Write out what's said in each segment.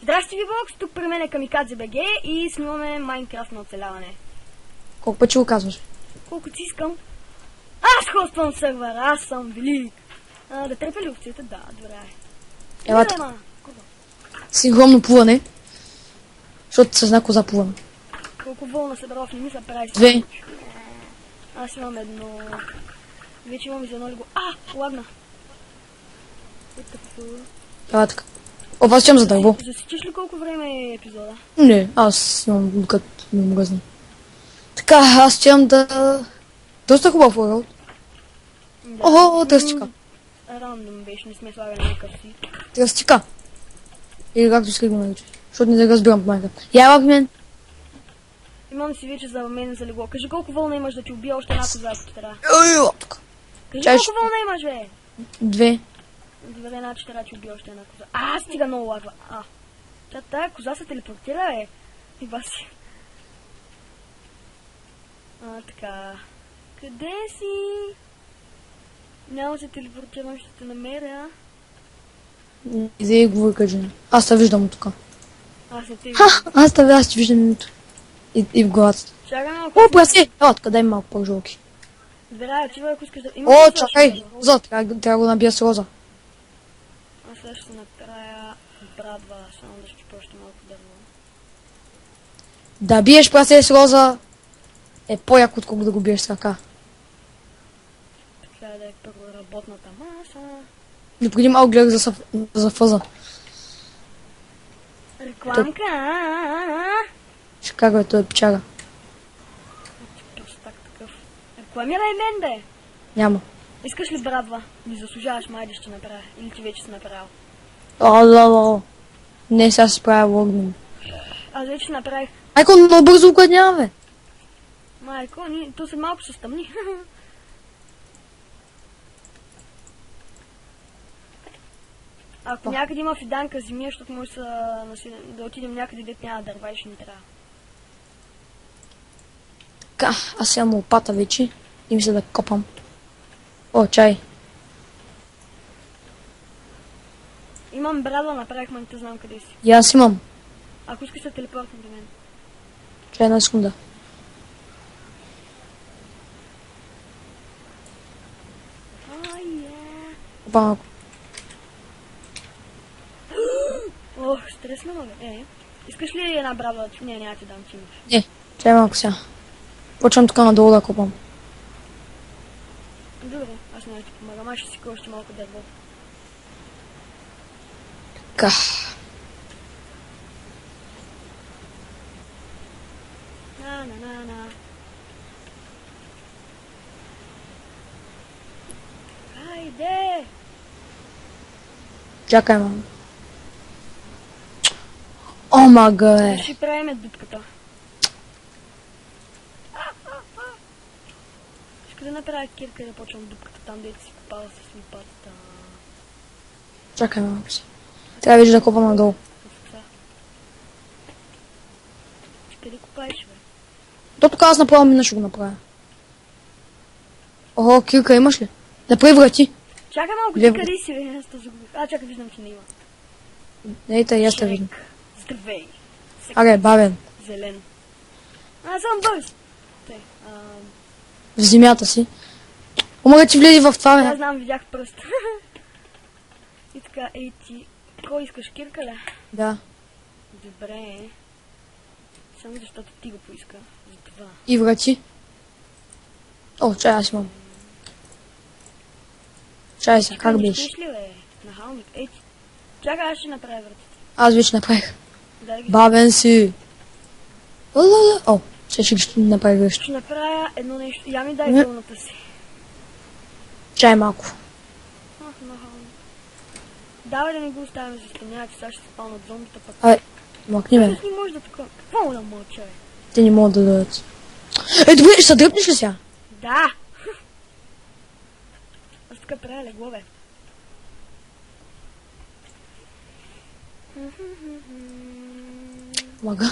Здрасти, Вибокс, тук при мен е Камикадзе БГ и снимаме Майнкрафт на оцеляване. Колко пъти го казваш? Колкото си искам. Аз хоствам сервер, аз съм велик. Да трепя ли овците? Да, добре. Ела така. Синхронно плуване. Защото с една коза плуваме. Колко вълна събрал, не ми се прави. 2. Аз имам едно... Вече имам за едно лего. Лагна. Ела така. О, вас чем за дърво? Засичиш ли колко време е епизода? Не, аз имам докато ми мръзна. Така, аз чем да... Доста хубав лъгъл. Да. Охо, тръстика. Рандом беше, не сме слагали някакъв си. Тръстика. Или както иска го нарича. Защото не да разбирам по Майнкрафт. Я в мен. Имам си вече за мен за легло. Кажи колко вълна имаш да ти убия още една коза, ако трябва. Тук. Кажи Чай, колко вълна имаш, бе? 2. Добре, значи трябва да ти убия още една коза. Стига много лагва. Тая коза се телепортира, бе. И баси. Така. Къде си? Няма се телепортирам, ще те намеря. Иди говори, кажи. Аз те виждам от тук. Аз не те Ха, аз те виждам от тук. И в главата. Чакай малко. О, праси! Ела, тук дай малко по-жълки. Добре, отивай, ако искаш да... О, чакай! Роза, трябва да го набия с роза. Аз сега ще направя брадва, само да щупя още малко дърво. Да биеш прасе с роза е по-яко, отколко да го биеш с ръка. Така да е първо работната маса. Но преди малко гледах за фъза. Рекламка, Ще как бе, той е печага. Простак такъв. Рекламирай мен, бе! Няма. Искаш ли брадва? Не заслужаваш, майде ще направя. Или ти вече си направил. О. Не, сега се справя логнем. Аз вече направих. Майко, много бързо огладнява, бе. Майко, то се малко се стъмни. Ако някъде има фиданка зимия, защото може да отидем някъде, дет няма дърва и ще ни трябва. Така, аз имам лопата вече и мисля да копам. О, чай. Имам брадва, направих, но не те знам къде си. И аз имам. Ако искаш да телепортна до мен. Чай една секунда. Опа малко. Ох, стресна, бе. Искаш ли една брадва? Не, няма ти дам, ти имаш. Не, чай малко сега. Почвам тук надолу да копам. Добре, аз няма да ти помагам, аз ще си още малко дърво. Така. На. Хайде! Чакай, мам. О, мага, бе. Ще правиме дупката. Иска да направя кирка и да почвам дупката там, дето си копала с лопатата. Чакай малко си. Трябва вече да копам надолу. Къде копаеш, бе? То тук аз направо мина ще го направя. Охо, кирка имаш ли? Направи врати. Чакай малко, ти къде си, бе? Аз този загубих. Чакай, виждам, че не има. Ейта, и аз те виждам. Здравей. Аре, бавен. Зелен. Аз съм бърз. В земята си. Омага ти влезе в това, Аз бе. знам, видях пръст. И така, ти... Кой искаш, кирка ли? Да. Добре. Само защото ти го поиска. За това. И врати. О, чай, аз имам. Чай се, как беше? Щеш ли, бе? Нахалник. Чакай, аз ще направя вратите. Аз вече направих. Да ги... Бавен си. О, ще направи нещо. Ще направя едно нещо. Я ми дай вълната си. Чай малко. Нахалник. Давай да не го оставим за стъмняк, сега ще се спалнат зомбита пък. Ай, мъкни ме. Не може да така. Какво да мълча, бе? Те не могат да дадат. Добре, ще се дръпнеш ли сега? Да! Аз така правя легло, бе. Мага.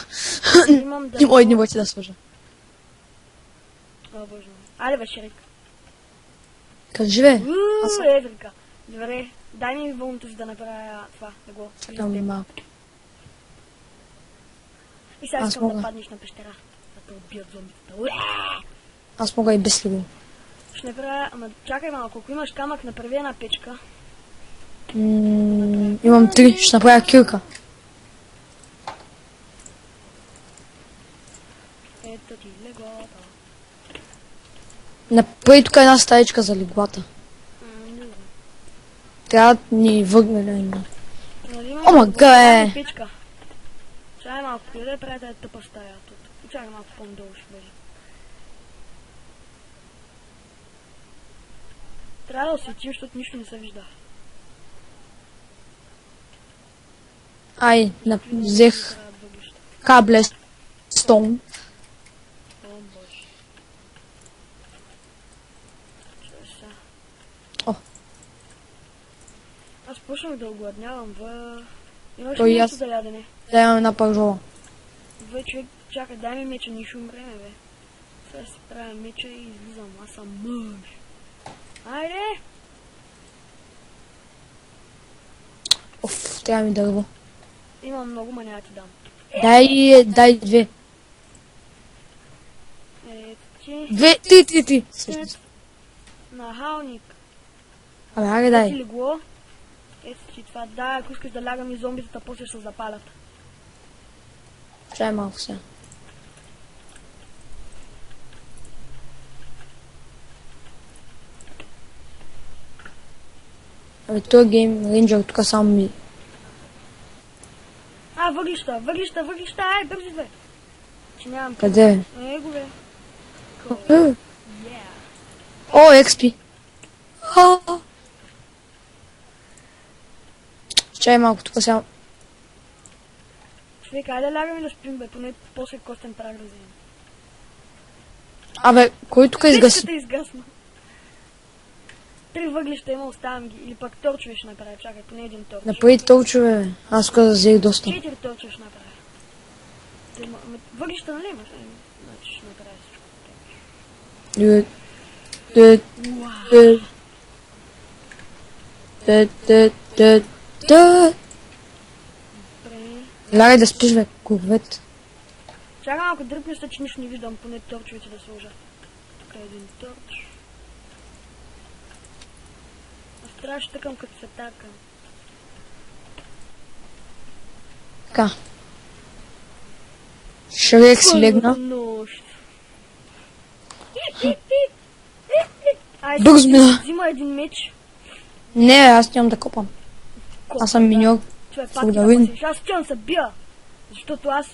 Имам да... Ой, не бойте да сложа. О, боже мой. Айде бе, Шерик. Кажи, бе. Еврика. Добре, дай ми вълното, за да направя това, да го Чакам изтегля. малко. И сега Аз искам да мога. паднеш на пещера. Да те убият зомбитата. Аз мога и без лего. Ще направя... Ама чакай малко, ако имаш камък, направи една печка. Имам 3, ще направя кирка. Ето ти леглото. Направи тук една стаечка за леглата. Не знам. Трябва да ни въгне ли? Нали имам О, ма, една ге! печка. Чакай малко, къде правя тази тъпа стая тут? Чакай малко по-надолу ще бъде. Трябва да осветим, защото нищо не се вижда. Ай, взех Трябва да въглища. кабле стон. О, боже. Чакай сега. О. Аз почнах да огладнявам Имаш Той ли и нещо аз. за ядене? Да имам една пържола. Човек, чакай, дай ми меча, ние ще умреме, бе. Сега си правя меча и излизам, аз съм мъж. Айде! Оф, трябва ми дърво. Имам много, ма няма да ти дам. Дай 2. Ето ти. 2, 3. Всъщност. Нахалник. Абе, аре Ето ти дай. легло. Ето ти това. Да, ако искаш да лягам и зомбитата, после ще се запалят. Чай малко сега. Абе, той гейм рейнджер тук само ми... Въглища, ай, бързи бе. Че нямам. Къде? Его бе. Е, О, XP. Чай малко тук сега. Човек, айде лягаме да спим, бе, поне после костен прах да вземем. Абе, кой тук изгаси? Печката изгасна. 3 въглища има, оставям ги. Или пък торчове ще направя, чакай, поне един торч. Направи толчове, бе. Аз тук да взех доста. 4 торча ще направя. Въглища, нали имаш? Значи ще направя всичко. Дюд. Дюд. Дюд. Дюд. Дюд. Дюд. Дюд. Добре. Лягай да спиш, бе, курвет. Чакай малко, дръпне се, че нищо не виждам, поне торчовете да сложа. Тук е един торч. Аз трябваше тъкам като се така. Така. Шрек си легна. Нощ. Айде, Бързо мина. взима един меч. Не, аз нямам да копам. Аз съм миньор. Това е пак Фу, ти да да видим. пасиш. Аз чувам се бия. Защото аз...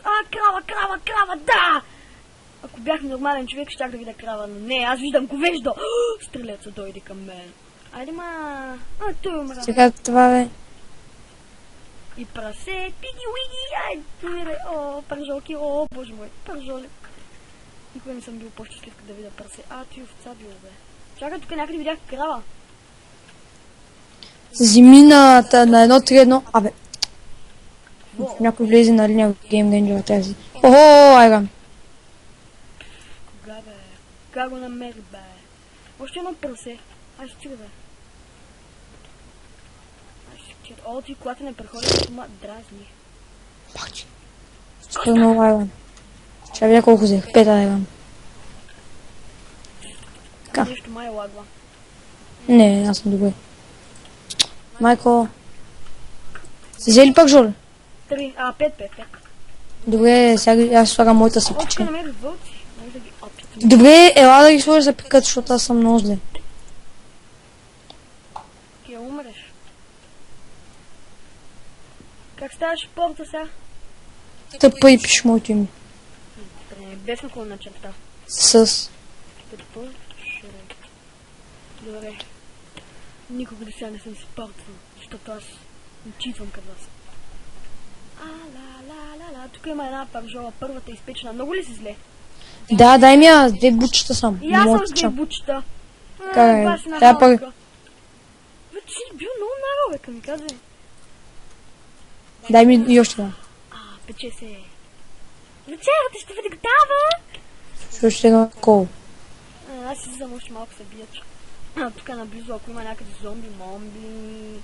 крава, да! Ако бях нормален човек, щях да видя крава, но не, аз виждам говеждо. Стрелеца дойде към мен. Айде ма... той умра. Сега това, бе. И прасе, пиги-уиги, ай, умире. О, пържолки, о, боже мой, пържоли. Никога не съм бил по-щастлив, да видя прасе. Ти овца бил, бе. Чакай, тук някъде видях крава. Зими на 1-3-1. Абе, Во, някой влезе на линия в Game Ranger тази. Охо, айран. кога, бе? Кога го намери, бе? Още едно прасе. Ай, стига, бе. О, ти когато не преходиш, ма дразни. Пачи. Супер много айран. Ще видя колко взех. 5 айран. Така. Нещо май лагва. Не, аз съм добре. Майко. Си взели пак жоле? 5. Добре, сега аз слагам моята О, тук сапичка. намерих вълци. Може да ги опитам. Добре, ела да ги сложиш за пикат, защото аз съм много зле. Ти я умреш. Как ставаш порта сега? Тъпа и пише моето име. Без наклонна черта. С. Тъпа, шрек. Добре. Никога до сега не съм си портвал, защото аз не читвам като вас. Тук има една пържола, първата изпечена. Много ли си зле? Да, дай ми я 2 бучета само. И аз съм Мога с да 2 чам. бучета. Карай, Бас на тя пък- халка. Бе, ти си бил много нагъл, бе, към ми казвай. Дай ми и още една. Пече се. Вечерата ще бъде готова! Що ще на кол? Аз си взема още малко се бият. Тук наблизо, ако има някъде зомби, момби...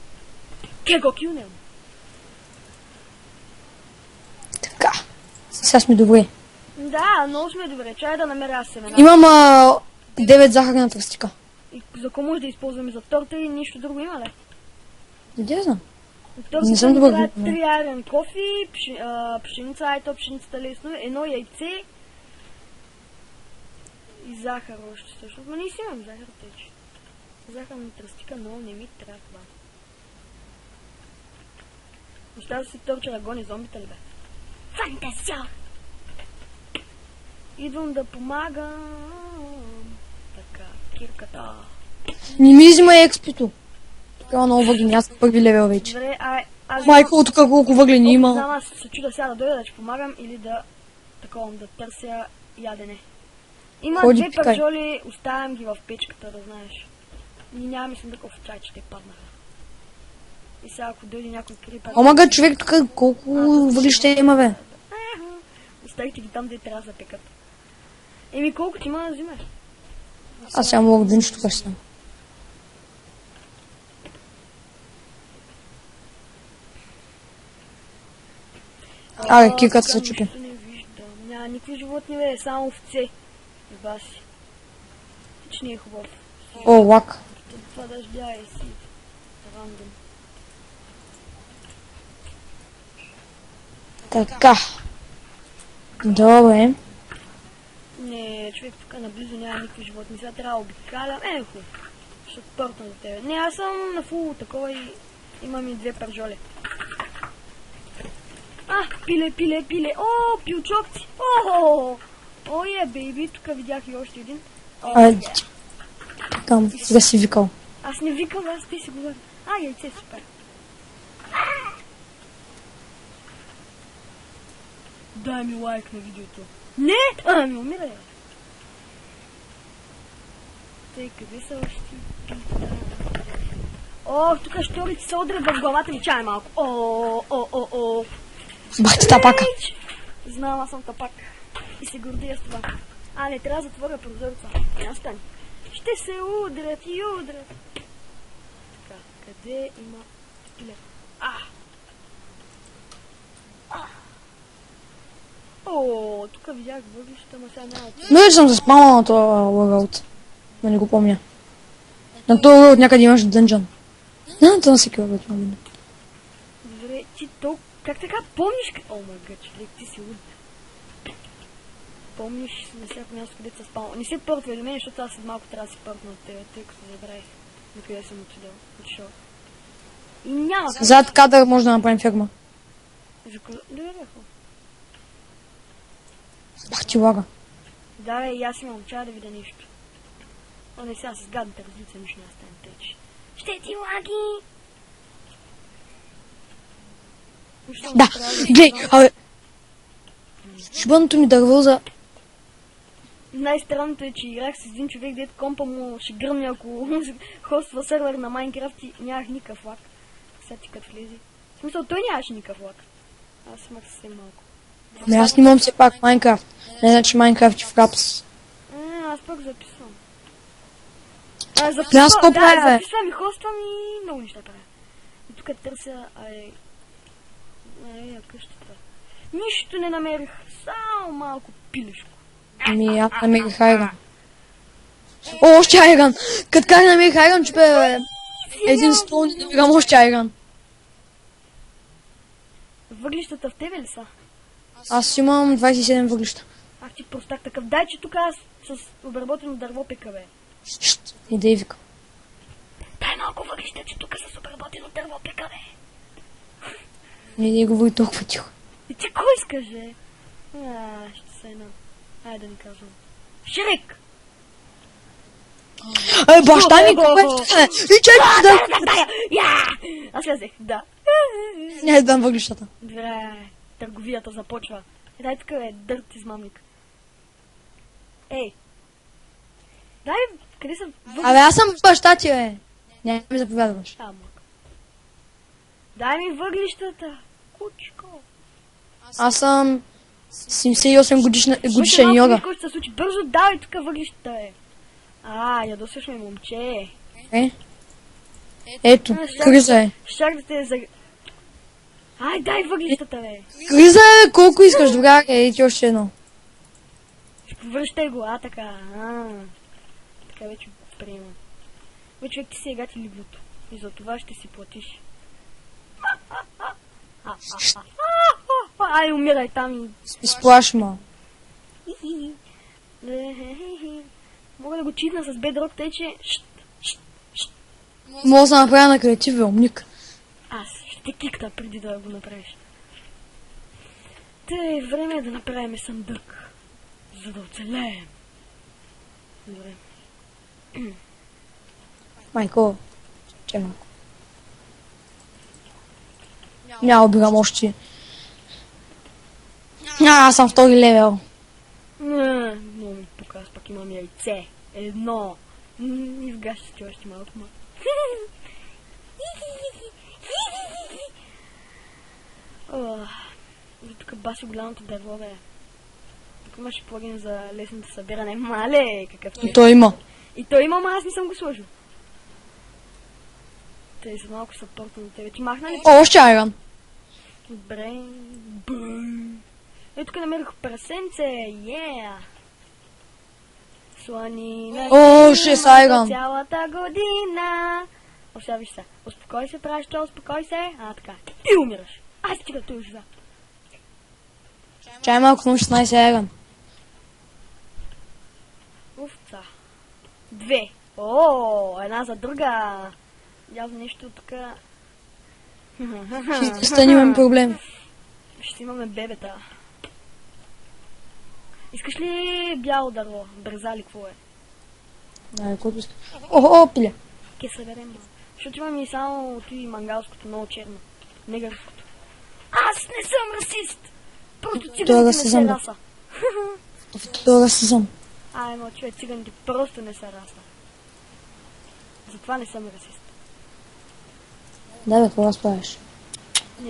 Ке го килнем? Така. Сега сме добри. Да, много сме добре. Чай да намеря семена. Имам 9 захарна тръстика. И за какво може да използваме за торта и нищо друго има ли? Не знам. Торта Не съм ни добър. трябва 3 айрон кофи, пшеница, айто пшеницата лесно, едно яйце и захар още също. Но не си имам захар тече. Захарна тръстика много не ми трябва. Оставя си торча да гони зомбите ли бе? Фантазия! Идвам да помагам. Така, кирката. Не ми взима експито. Това много въглени, аз съм първи левел вече. Добре, аз... Майко, тук колко въглени има. Знам, аз се чуда сега да дойда да ти помагам или да таковам, да търся ядене. Има Ходи, две пикай. пържоли, оставям ги в печката, да знаеш. И нямам и такъв чай, че те паднаха. И сега ако дойде някой крипър... Омага, човек, тук колко въглища има, бе. Оставите ги там, де трябва да запекат. Еми колко ти има да взимаш? Аз сега мога да нищо тук ще съм. Абе, киката се чупи. Нищо не виждам. Няма никакви животни, бе, само овце. Баси. Хич не е хубав. О, лак. Това дъждя е си. Рандом. Така. Добре. Не, човек тук наблизо няма никакви животни. Сега трябва да обикалям. Ехо. Ще тортна за тебе. Не, аз съм на фул такова и имам и две пържоли. Пиле. О, пилчокци. О, бейби. Тук видях и още един. Абе, там, сега си викал. Аз не викам, аз ти си говоря. Яйце, супер. Дай ми лайк на видеото. Не! Ми умира. Тъй, къде са още? Тук шторите се удрят в главата ми. Чай малко. О. Бах ти тапака. Знам, аз съм тапак. И се гордия с това. Не трябва да затворя прозореца. Не стане. Ще се удрят и удрят. Така, къде има пиле? Тук видях въглища, ма сега няма. Но вече съм заспала на този лъгаут. Да не го помня. На този лъгаут някъде имаш дънжън. Това на всеки лъгаут има дънжън. Добре, ти толкова... Как така помниш? О, май гъд, човек, ти си луд. Помниш на всяко място, където се спала. Не си пъртва до мен, защото аз след малко трябва да си пъртна от тебе, тъй като забравих на къде съм отишъл. И няма как. Зад кадър може да направим ферма. Добре, хубаво. Бах ти лага. Да, бе, и аз имам, чая да видя нещо. Не, сега с гадната разлица нищо не стане тъч. Ще ти лаги! Да, глей, абе. Шибаното ми дърво за... Най-странното е, че играх с един човек, дето компа му ще гръмне, ако хоства сервер на Майнкрафт и нямах никакъв лак. Сега ти като влезе. В смисъл, той нямаше никакъв лак. Аз имах съвсем малко. Не, аз снимам все пак Майнкрафт. Не значи Майнкрафт и в Рапс. Аз пък записвам. Аз какво правя, бе? Записвам и хоствам и много неща правя. И тук търся, къщата. Нищо не намерих, само малко пилешко. Аз намерих айран. О, още айран! Като как намерих айран, че бе, един стол не намирам още айран. Въглищата в тебе ли са? Аз имам 27 въглища. Ах ти простак такъв. Дай, че тук аз с обработено дърво пека, бе. Идей вика. Дай малко въглища, че тук с обработено дърво пека, бе. Не говори толкова тихо. И ти кой искаш, бе? Ще се едно. Айде да ни казвам. Шрек! Баща ми, какво е? И чакай да... Аз слязех, да. Не, дам въглищата. Добре, търговията започва. Дай тук, бе, дърт измамник. Ей! Дай, къде са въглищата? Абе, аз съм баща ти, бе. Не ми заповядваш. Дай ми въглищата, кучко. Аз съм 78 годишен йога. Който се случи. Бързо давай тук въглищата, бе. Ядосваш ме, момче. Ето, криза е. Щях да те за... дай въглищата, бе. Криза е, колко искаш, добре, ти още едно. Връщай го, така. Така вече приемам. Човек, ти си е гати либлото. И за това ще си платиш. Умирай там и... Изплаш, ма. Мога да го читна с бедрок, тъй че... Мога да направя на креатив, умник. Аз ще кикна преди да го направиш. Тъй, време е да направим съндък. За да оцелеем. Добре. Майко, че малко. Няма обирам още. Аз съм втори левел. Много ми тук, аз пак имам яйце. Едно. Изгаща се още малко, ма. Тук баси голямото дърво, бе. Тук имаше плагин за лесното събиране. Мале, какъв И той има. И той има, ама аз не съм го сложил. Тъй са малко съпортно на тебе. Ти махна ли? Още айран. Добре. Ето тук намерих прасенце. Сланина. Ще с айран. Цялата година. Сега виж се. Успокой се, праща, успокой се. Така. И умираш. Аз стига той ужаса. Чай малко, но 16 айран. Уфца. 2. Една за друга. Явно нещо тук. Ще имаме проблем. Ще имаме бебета. Искаш ли бяло дърво? Бреза ли, какво е? Да, каквото иска. Пиле. Ке съберем малко. Защото имам и само и мангалското, много черно. Негърското. Аз не съм расист! Просто циганите не са раса. Това е расизъм. Мълче, циганите просто не са раса. Затова не съм расист. Да, бе, какво разправяш?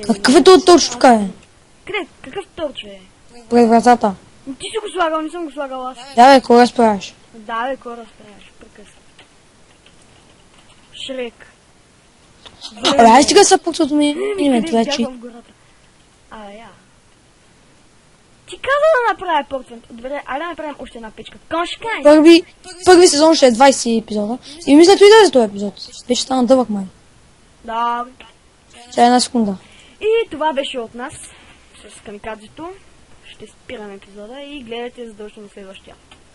Какъв е този торч тук, е? Къде? Какъв торч, бе? Пред вратата. Ти си го слагал, не съм го слагал аз. Да, бе, какво разправяш? Да, бе, какво разправяш? Прекъсна. Шрек. Ай, стига са пуксат ми името вече. Ти каза да направя портвент. Добре, айде да направим още една печка. Коншкай! Първи сезон ще е 20 епизода. И мисля, той да е за този епизод. Вече стана дълъг, май. Да. Сега една секунда. И това беше от нас. С камикадзето. Ще спираме епизода и гледайте задължително следващия.